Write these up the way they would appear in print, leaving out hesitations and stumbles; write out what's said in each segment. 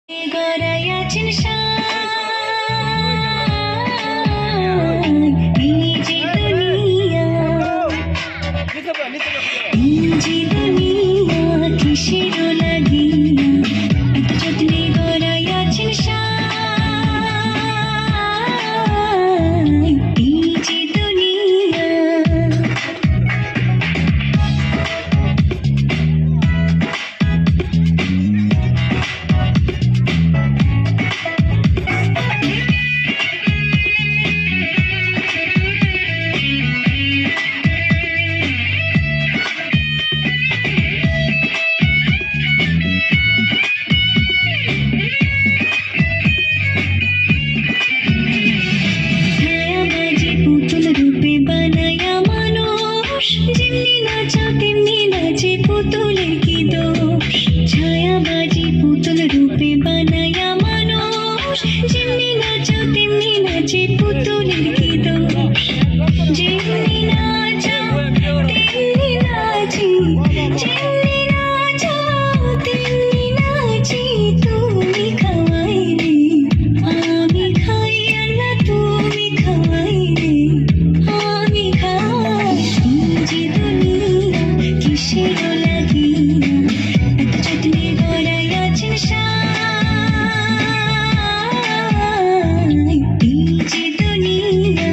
গড়াইয়াছেন এই যে দুনিয়া কিসের লাগিয়া এত যত্নে গড়াইয়াছেন এই যে দুনিয়া। যেমনি নাচা তেমনি নাচে পুতুলের কি দোষ, ছায়াবাজি পুতুল রূপে বানায়া মানুষ। যেমনি নাচা তেমনি নাচে পুতুলের কি দোষ, যেমনি নাচা তেমনি নাচি, যেমনি নাচা তেমনি নাচি। তুমি খাওয়াইলে আমি খাই, আল্লাহ তুমি খাওয়াইলে আমি খাই। যে দুনিয়া কিসের লাগিয়া এত যত্নে গড়াইয়াছেন এই যে দুনিয়া।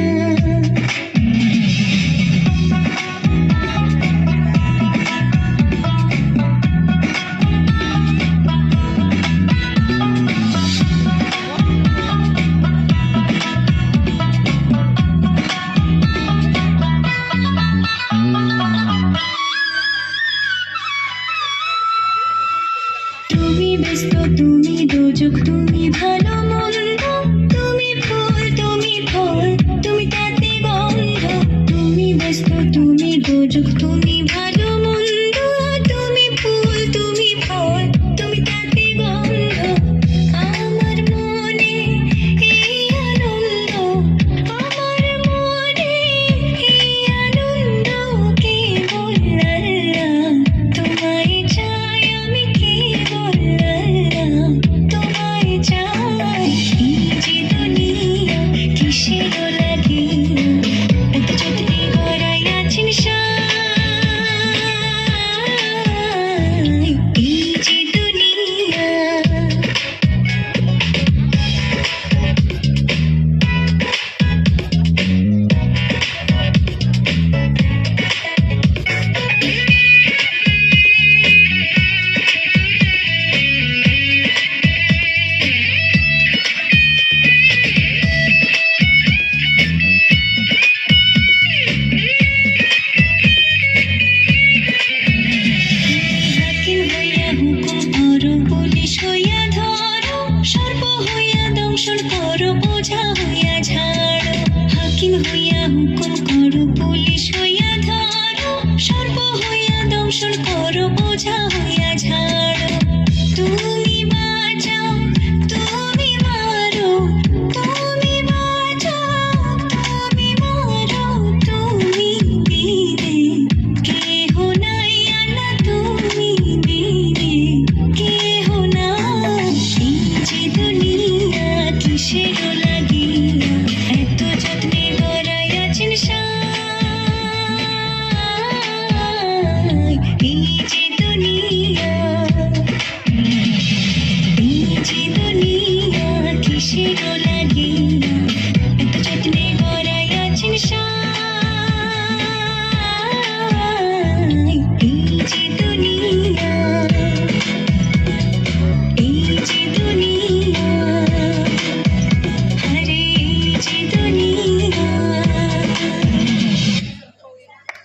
তুমি ব্যস্ত, তুমি দোজক, তুমি